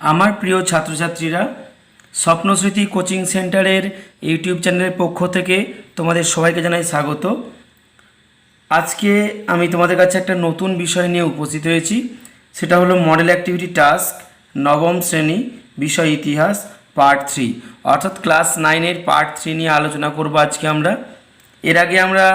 আমার প্রিয় ছাত্রছাত্রীরা, স্বপ্নস্মৃতি কোচিং সেন্টারের ইউটিউব চ্যানেলের পক্ষ থেকে তোমাদের সবাইকে জানাই স্বাগত। আজকে আমি তোমাদের কাছে একটা নতুন বিষয় নিয়ে উপস্থিত হয়েছি। সেটা হলো মডেল অ্যাক্টিভিটি টাস্ক নবম শ্রেণী, বিষয় ইতিহাস, পার্ট 3, অর্থাৎ ক্লাস 9-এর পার্ট 3 নিয়ে আলোচনা করব আজকে আমরা। এর আগে আমরা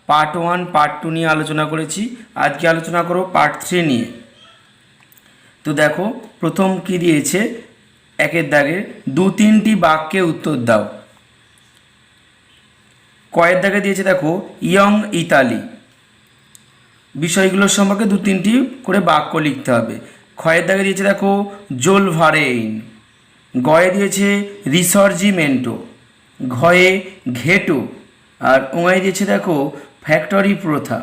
পার্ট 1, পার্ট 2 নিয়ে আলোচনা করেছি। আজকে আলোচনা করব পার্ট 3 নিয়ে। তো দেখো, প্রথম কি দিয়েছে, একের দাগে 2-3টি বাক্যে উত্তর দাও। কয়ের দাগে দিয়েছে দেখো ইয়ং ইতালি। বিষয়গুলোর সম্পর্কে 2-3টি করে বাক্য লিখতে হবে। ক্ষয়ের দাগে দিয়েছে দেখো জোল ভারেইন। গয়ে দিয়েছে রিসর্জিমেন্টো, ঘয়ে ঘেটো, আর ওঙায় দিয়েছে দেখো ফ্যাক্টরি প্রথা।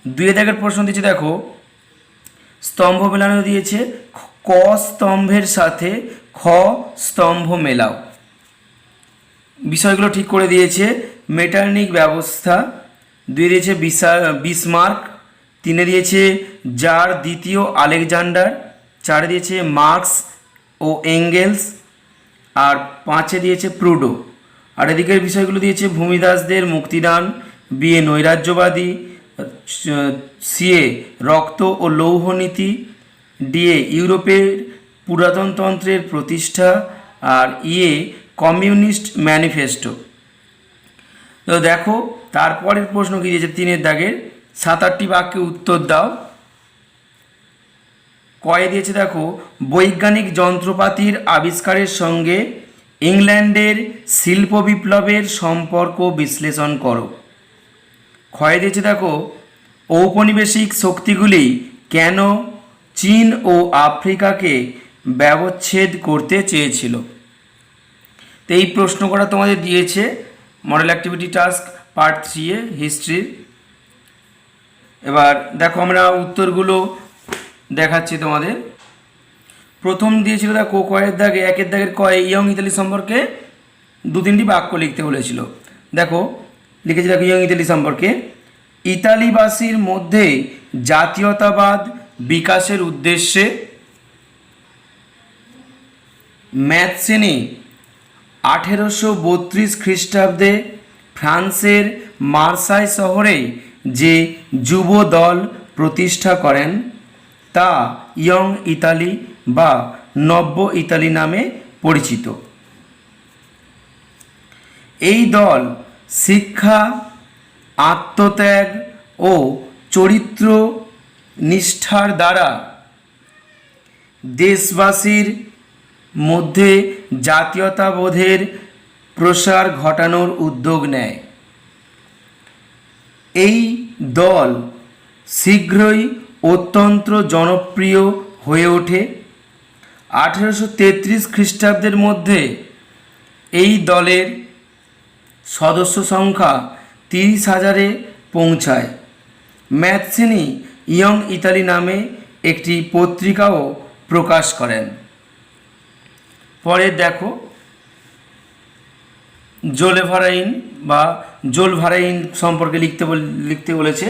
দুই দাগের প্রশ্ন দিয়েছে দেখো স্তম্ভ মেলানো দিয়েছে, ক স্তম্ভের সাথে খ স্তম্ভ মেলাও। বিষয়গুলো ঠিক করে দিয়েছে। মেটার্নিক ব্যবস্থা, দুই দিয়েছে বিসমার্ক, তিনে দিয়েছে জার দ্বিতীয় আলেকজান্ডার, চারে দিয়েছে মার্কস ও এঙ্গেলস, আর পাঁচে দিয়েছে প্রুডো। আর এদিকের বিষয়গুলো দিয়েছে ভূমিদাসদের মুক্তিদান, বিএ নৈরাজ্যবাদী, সিএ রক্ত ও লৌহ নীতি, ডিএ ইউরোপের পুরাতনতন্ত্রের প্রতিষ্ঠা, আর ইএ কমিউনিস্ট ম্যানিফেস্টো। তো দেখো তারপরের প্রশ্ন কি দিয়েছে, তিনের দাগের 7-8টি বাক্যে উত্তর দাও। কয়ে দিয়েছে দেখো বৈজ্ঞানিক যন্ত্রপাতির আবিষ্কারের সঙ্গে ইংল্যান্ডের শিল্প বিপ্লবের সম্পর্ক বিশ্লেষণ করো। ক্ষয়ে দিয়েছে দেখো ঔপনিবেশিক শক্তিগুলি কেন চীন ও আফ্রিকাকে ব্যবচ্ছেদ করতে চেয়েছিল। তো এই প্রশ্ন করা তোমাদের দিয়েছে মডেল অ্যাক্টিভিটি টাস্ক পার্ট 3-এ হিস্ট্রির। এবার দেখো আমরা উত্তরগুলো দেখাচ্ছি তোমাদের। প্রথম দিয়েছিল দেখো কয়ের দাগে, একের দাগের কয়ে ইয়ং ইতালি সম্পর্কে 2-3টি বাক্য লিখতে বলেছিল। দেখো লিখেছি দেখো ইয়ং ইতালি সম্পর্কে, ইতালিবাসীর মধ্যে জাতীয়তাবাদ বিকাশের উদ্দেশ্যে ম্যাথসেনি 1832 খ্রিস্টাব্দে ফ্রান্সের মার্সাই শহরে যে যুব দল প্রতিষ্ঠা করেন তা ইয়ং ইতালি বা নব্য ইতালি নামে পরিচিত। এই দল শিক্ষা, আত্মত্যাগ ও চরিত্র নিষ্ঠার দ্বারা দেশবাসীর মধ্যে জাতীয়তাবোধের প্রসার ঘটানোর উদ্যোগ নেয়। এই দল শীঘ্রই অত্যন্ত জনপ্রিয় হয়ে ওঠে। 1833 খ্রিস্টাব্দের মধ্যে এই দলের সদস্য সংখ্যা 30,000-এ পৌঁছায়। ম্যাথসেনি ইয়ং ইতালি নামে একটি পত্রিকাও প্রকাশ করেন। পরে দেখো জোলেভারাইন বা জোলভারাইন সম্পর্কে লিখতে বলেছে।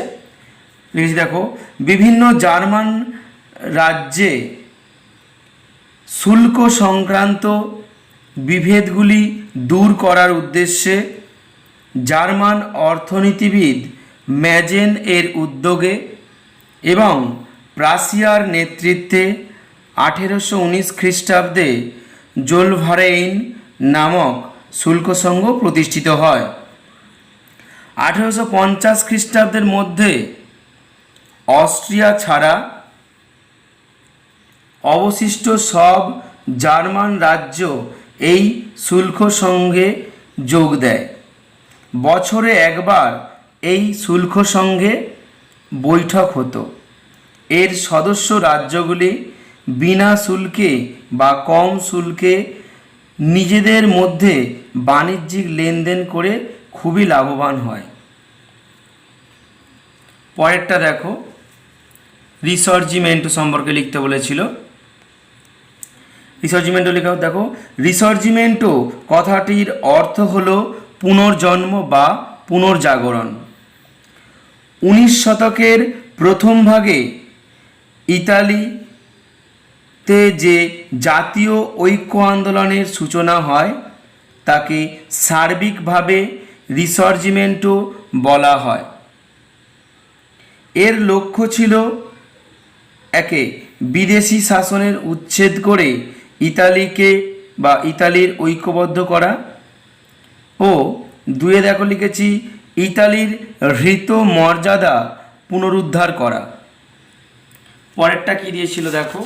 লিখেছি দেখো বিভিন্ন জার্মান রাজ্যে শুল্ক সংক্রান্ত বিভেদগুলি দূর করার উদ্দেশ্যে জার্মান অর্থনীতিবিদ ম্যাজেন এর উদ্যোগে এবং প্রাশিয়ার নেতৃত্বে 1819 খ্রিস্টাব্দে জোলভারেইন নামক শুল্ক সংঘ প্রতিষ্ঠিত হয়। 1850 খ্রিস্টাব্দের মধ্যে অস্ট্রিয়া ছাড়া অবশিষ্ট সব জার্মান রাজ্য এই শুল্ক সংঘে যোগ দেয়। বছরে একবার এই শুল্ক সংঘে বৈঠক হতো। এর সদস্য রাজ্যগুলি বিনা শুল্কে বা কম শুল্কে নিজেদের মধ্যে বাণিজ্যিক লেনদেন করে খুবই লাভবান হয়। পরেরটা দেখো রিসর্জিমেন্টো সম্পর্কে লিখতে বলেছিল। রিসর্জিমেন্টো লেখা দেখো, রিসর্জিমেন্টো কথাটির অর্থ হলো পুনর্জন্ম বা পুনর্জাগরণ। 19 শতকের প্রথম ভাগে ইতালি তে যে জাতীয় ঐক্য আন্দোলনের সূচনা হয় তাকে সার্বিকভাবে রিসার্জিমেন্টও বলা হয়। এর লক্ষ্য ছিল একে বিদেশি শাসনের উচ্ছেদ করে ইতালির ঐক্যবদ্ধ করা ও দুয়ে দেখো লিখেছি ইতালির হৃত মর্যাদা পুনরুদ্ধার করা। পরেরটা কি দিয়েছিল দেখো,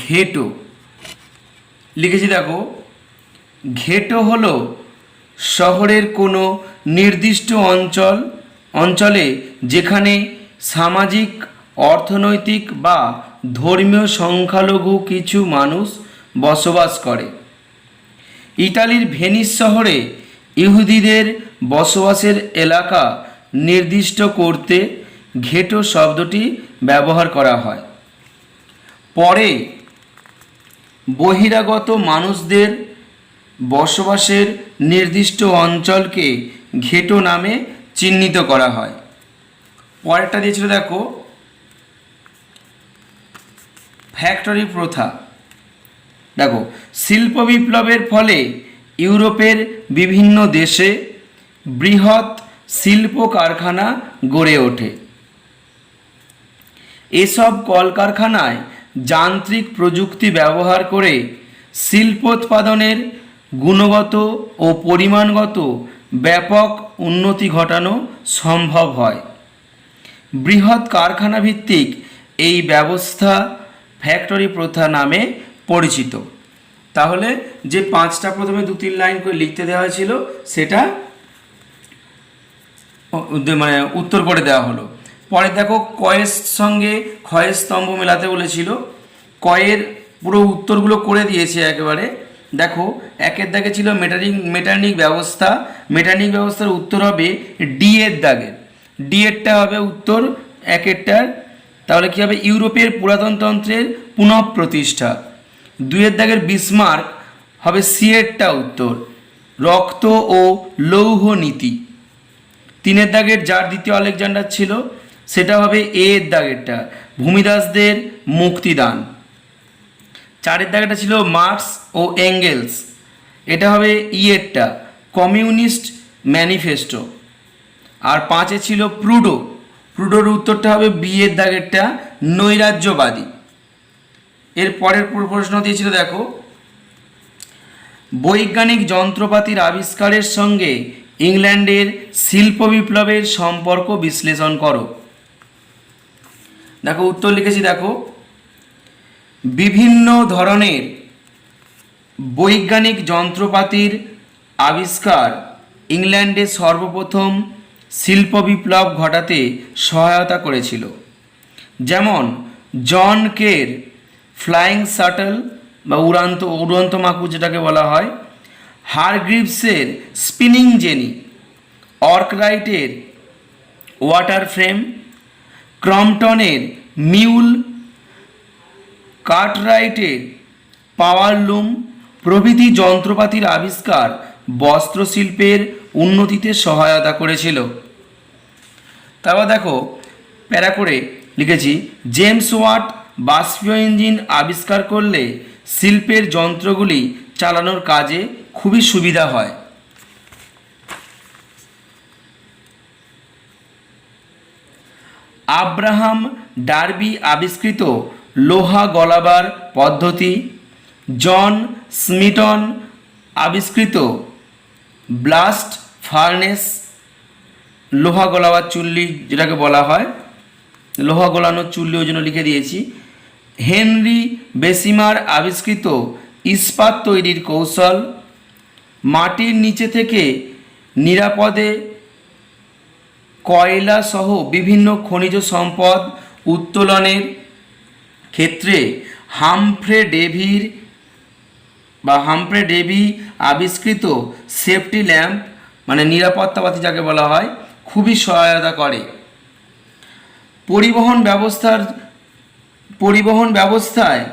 ঘেটো লিখেছি দেখো, ঘেটো হলো শহরের কোনো নির্দিষ্ট অঞ্চলে যেখানে সামাজিক, অর্থনৈতিক বা ধর্মীয় সংখ্যালঘু কিছু মানুষ বসবাস করে। ইতালির ভেনিস শহরে ইহুদিদের বসবাসের এলাকা নির্দিষ্ট করতে ঘেটো শব্দটি ব্যবহার করা হয়। পরে বহিরাগত মানুষদের বসবাসের নির্দিষ্ট অঞ্চলকে ঘেটো নামে চিহ্নিত করা হয়। পরেরটা দিয়েছিল দেখো, ফ্যাক্টরি প্রথা। দেখো, শিল্প বিপ্লবের ফলে ইউরোপের বিভিন্ন দেশে বৃহৎ শিল্প কারখানা গড়ে ওঠে। এসব কলকারখানায় যান্ত্রিক প্রযুক্তি ব্যবহার করে শিল্পোৎপাদনের গুণগত ও পরিমাণগত ব্যাপক উন্নতি ঘটানো সম্ভব হয়। বৃহৎ কারখানা ভিত্তিক এই ব্যবস্থা ফ্যাক্টরি প্রথা নামে পরিচিত। তাহলে যে পাঁচটা প্রথমে 2-3 লাইন করে লিখতে দেওয়া হয়েছিল সেটা মানে উত্তর করে দেওয়া হলো। পরে দেখো কয়ের সঙ্গে ক্ষয়ের স্তম্ভ মেলাতে বলেছিল, কয়ের পুরো উত্তরগুলো করে দিয়েছে একেবারে। দেখো, একের দাগে ছিল মেটার্নিক ব্যবস্থা, মেটার্নিক ব্যবস্থার উত্তর হবে ডি এর দাগের, ডি এরটা হবে উত্তর একেরটার। তাহলে কী হবে, ইউরোপের পুরাতনতন্ত্রের পুনঃপ্রতিষ্ঠা। দুইয়ের দাগের বিসমার্ক হবে সি এরটা উত্তর, রক্ত ও লৌহ নীতি। তিনের দাগের যার দ্বিতীয় আলেকজান্ডার ছিল সেটা হবে এ এর দাগেরটা, ভূমিদাসদের মুক্তিদান। চারের দাগেরটা ছিল মার্কস ও এঙ্গেলস, এটা হবে ই এরটা, কমিউনিস্ট ম্যানিফেস্টো। আর পাঁচে ছিল প্রুডো, প্রুডোর উত্তরটা হবে বি এর দাগেরটা, নৈরাজ্যবাদী। এর পরের প্রশ্ন দিয়েছিল দেখো, বৈজ্ঞানিক যন্ত্রপাতির আবিষ্কারের সঙ্গে ইংল্যান্ডের শিল্প বিপ্লবের সম্পর্ক বিশ্লেষণ করো। দেখো উত্তর লিখেছি দেখো, বিভিন্ন ধরনের বৈজ্ঞানিক যন্ত্রপাতির আবিষ্কার ইংল্যান্ডে সর্বপ্রথম শিল্প বিপ্লব ঘটাতে সহায়তা করেছিল। যেমন জন কের ফ্লাইং শাটল বা উড়ন্ত মাকু যেটাকে বলা হয়, হারগ্রিভসের স্পিনিং জেনি, অর্করাইটের ওয়াটার ফ্রেম, ক্রম্পটনের মিউল, কার্টরাইটের পাওয়ার লুম প্রভৃতি যন্ত্রপাতির আবিষ্কার বস্ত্রশিল্পের উন্নতিতে সহায়তা করেছিল। তারপর দেখো প্যারা করে লিখেছি, জেমস ওয়াট বাষ্পীয় ইঞ্জিন আবিষ্কার করলে শিল্পের যন্ত্রগুলি চালানোর কাজে খুবই সুবিধা হয়। আব্রাহাম ডার্বি আবিষ্কৃত লোহা গলাবার পদ্ধতি, জন স্মিটন আবিষ্কৃত ব্লাস্ট ফার্নেস, লোহা গলাবার চুল্লি যেটাকে বলা হয়, লোহা গলানোর চুল্লি ওই জন্য লিখে দিয়েছি। হেনরি বেসিমার আবিষ্কৃত ইস্পাত তৈরির কৌশল, মাটির নিচে থেকে নিরাপদে কয়লা সহ বিভিন্ন খনিজ সম্পদ উত্তোলনের ক্ষেত্রে হামফ্রে ডেভি আবিষ্কৃত সেফটি ল্যাম্প মানে নিরাপত্তাবাতি যাকে বলা হয় খুবই সহায়তা করে। পরিবহন ব্যবস্থায়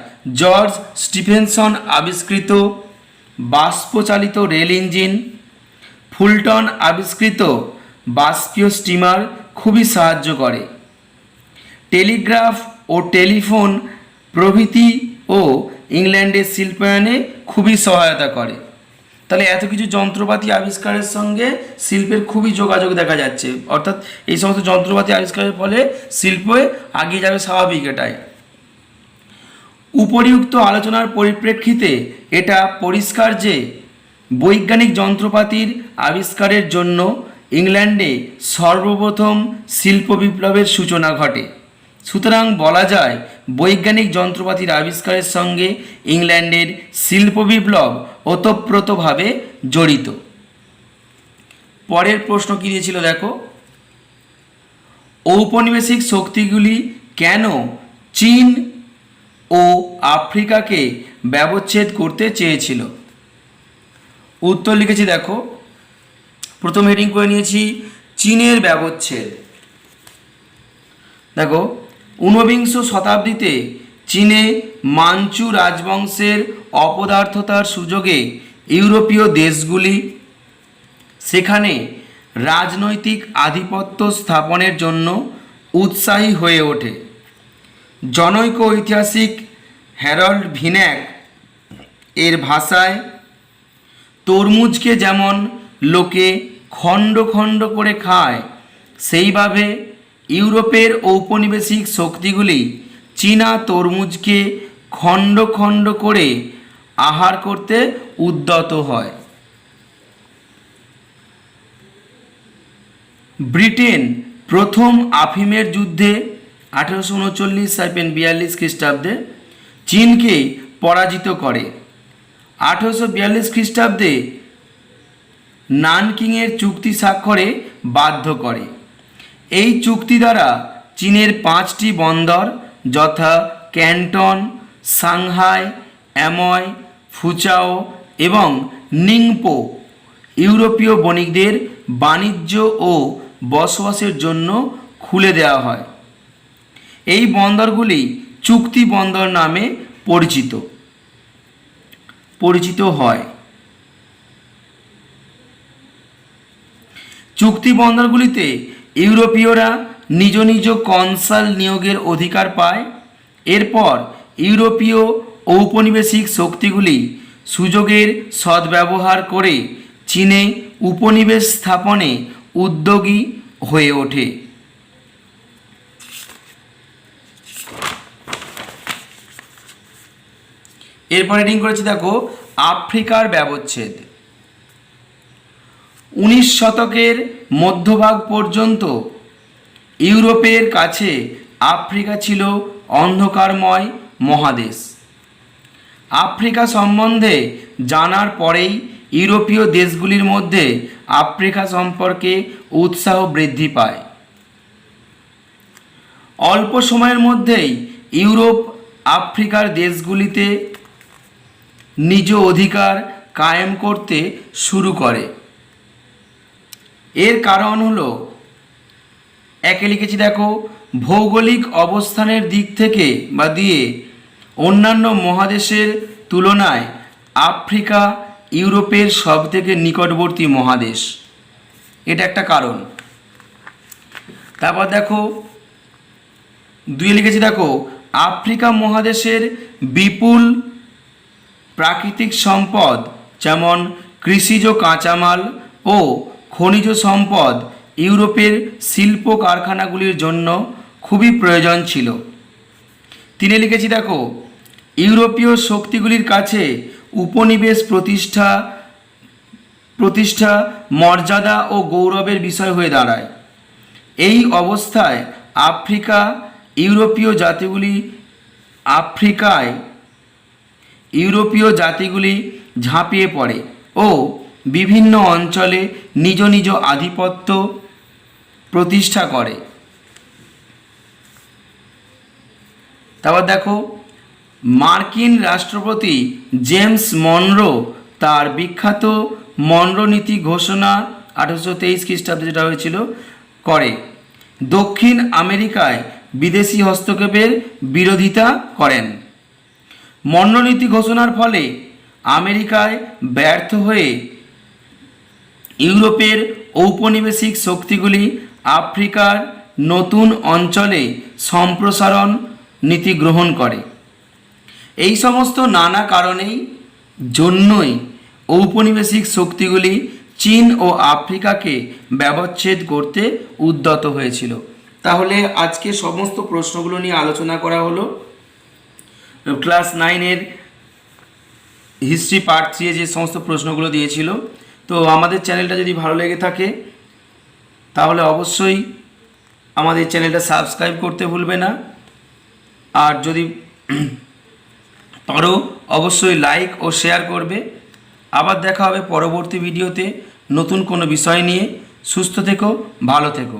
জর্জ স্টিফেনসন আবিষ্কৃত বাষ্পচালিত রেল ইঞ্জিন, ফুলটন আবিষ্কৃত বাষ্পীয় স্টিমার খুবই সাহায্য করে। টেলিগ্রাফ ও টেলিফোন প্রভৃতিও ইংল্যান্ডের শিল্পায়নে খুবই সহায়তা করে। তাহলে এত কিছু যন্ত্রপাতি আবিষ্কারের সঙ্গে শিল্পের খুবই যোগাযোগ দেখা যাচ্ছে, অর্থাৎ এই সমস্ত যন্ত্রপাতি আবিষ্কারের ফলে শিল্পে এগিয়ে যাবে, স্বাভাবিক এটাই। উপরিউক্ত আলোচনার পরিপ্রেক্ষিতে এটা পরিষ্কার যে বৈজ্ঞানিক যন্ত্রপাতির আবিষ্কারের জন্য ইংল্যান্ডে সর্বপ্রথম শিল্প বিপ্লবের সূচনা ঘটে। সুতরাং বলা যায় বৈজ্ঞানিক যন্ত্রপাতির আবিষ্কারের সঙ্গে ইংল্যান্ডের শিল্প বিপ্লব ওতপ্রোতভাবে জড়িত। পরের প্রশ্ন কী দিয়েছিল দেখো, ঔপনিবেশিক শক্তিগুলি কেন চীন ও আফ্রিকাকে ব্যবচ্ছেদ করতে চেয়েছিল? উত্তর লিখেছি দেখো, প্রথম হেডিং করে নিয়েছি চীনের ব্যবচ্ছেদ। দেখো, ঊনবিংশ শতাব্দীতে চীনে মাঞ্চু রাজবংশের অপদার্থতার সুযোগে ইউরোপীয় দেশগুলি সেখানে রাজনৈতিক আধিপত্য স্থাপনের জন্য উৎসাহী হয়ে ওঠে। জনৈক ঐতিহাসিক হ্যারল্ড ভিন্যাক এর ভাষায়, তরমুজকে যেমন লোকে খণ্ড খণ্ড করে খায়, সেইভাবে ইউরোপের ঔপনিবেশিক শক্তিগুলি চীনা তরমুজকে খণ্ড খণ্ড করে আহার করতে উদ্যত হয়। ব্রিটেন প্রথম আফিমের যুদ্ধে 1839-42 খ্রিস্টাব্দে চীনকে পরাজিত করে। 1842 খ্রিস্টাব্দে নানকিংয়ের চুক্তি স্বাক্ষরে বাধ্য করে। এই চুক্তি দ্বারা চীনের 5টি বন্দর যথা ক্যান্টন, সাংহাই, অ্যাময়, ফুচাও এবং নিংপো ইউরোপীয় বণিকদের বাণিজ্য ও বসবাসের জন্য খুলে দেওয়া হয়। এই বন্দরগুলি চুক্তি বন্দর নামে পরিচিত হয়। চুক্তি বন্দরগুলিতে ইউরোপীয়রা নিজ নিজ কনসাল নিয়োগের অধিকার পায়। এরপর ইউরোপীয় ঔপনিবেশিক শক্তিগুলি সুযোগের সদ্ব্যবহার করে চীনে উপনিবেশ স্থাপনে উদ্যোগী হয়ে ওঠে। এরপর রিডিং করেছি দেখো, আফ্রিকার ব্যবচ্ছেদ। 19 শতকের মধ্যভাগ পর্যন্ত ইউরোপের কাছে আফ্রিকা ছিল অন্ধকারময় মহাদেশ। আফ্রিকা সম্বন্ধে জানার পরেই ইউরোপীয় দেশগুলির মধ্যে আফ্রিকা সম্পর্কে উৎসাহ বৃদ্ধি পায়। অল্প সময়ের মধ্যেই ইউরোপ আফ্রিকার দেশগুলিতে নিজ অধিকার কায়েম করতে শুরু করে। এর কারণ হলো, একে লিখেছি দেখো, ভৌগোলিক অবস্থানের দিক থেকে বা দিয়ে অন্যান্য মহাদেশের তুলনায় আফ্রিকা ইউরোপের সবথেকে নিকটবর্তী মহাদেশ, এটা একটা কারণ। তারপর দেখো, 2 লিখেছি দেখো, আফ্রিকা মহাদেশের বিপুল প্রাকৃতিক সম্পদ যেমন কৃষিজ কাঁচামাল ও খনিজ সম্পদ ইউরোপের শিল্প কারখানাগুলির জন্য খুবই প্রয়োজন ছিল। 3 লিখেছি দেখো, ইউরোপীয় শক্তিগুলির কাছে উপনিবেশ প্রতিষ্ঠা মর্যাদা ও গৌরবের বিষয় হয়ে দাঁড়ায়। এই অবস্থায় ইউরোপীয় জাতিগুলি ঝাঁপিয়ে পড়ে ও বিভিন্ন অঞ্চলে নিজ নিজ আধিপত্য প্রতিষ্ঠা করে। তারপর দেখো, মার্কিন রাষ্ট্রপতি জেমস মনরো তার বিখ্যাত মনরো নীতি ঘোষণা 1823 খ্রিস্টাব্দে যেটা হয়েছিল করে দক্ষিণ আমেরিকায় বিদেশি হস্তক্ষেপের বিরোধিতা করেন। মনরো নীতি ঘোষণার ফলে আমেরিকায় ব্যর্থ হয়ে ইউরোপের ঔপনিবেশিক শক্তিগুলি আফ্রিকার নতুন অঞ্চলে সম্প্রসারণ নীতি গ্রহণ করে। এই সমস্ত নানা কারণেই জন্যই ঔপনিবেশিক শক্তিগুলি চীন ও আফ্রিকাকে ব্যবচ্ছেদ করতে উদ্যত হয়েছিল। তাহলে আজকে সমস্ত প্রশ্নগুলো নিয়ে আলোচনা করা হলো। ক্লাস 9-এর হিস্ট্রি পার্ট 3-এ যে সমস্ত প্রশ্নগুলো দিয়েছিল। তো আমাদের চ্যানেলটা যদি ভালো লেগে থাকে তাহলে অবশ্যই আমাদের চ্যানেলটা সাবস্ক্রাইব করতে ভুলবে না, আর যদি পারো অবশ্যই লাইক ও শেয়ার করবে। আবার দেখা হবে পরবর্তী ভিডিওতে নতুন কোনো বিষয় নিয়ে। সুস্থ থেকো, ভালো থেকো।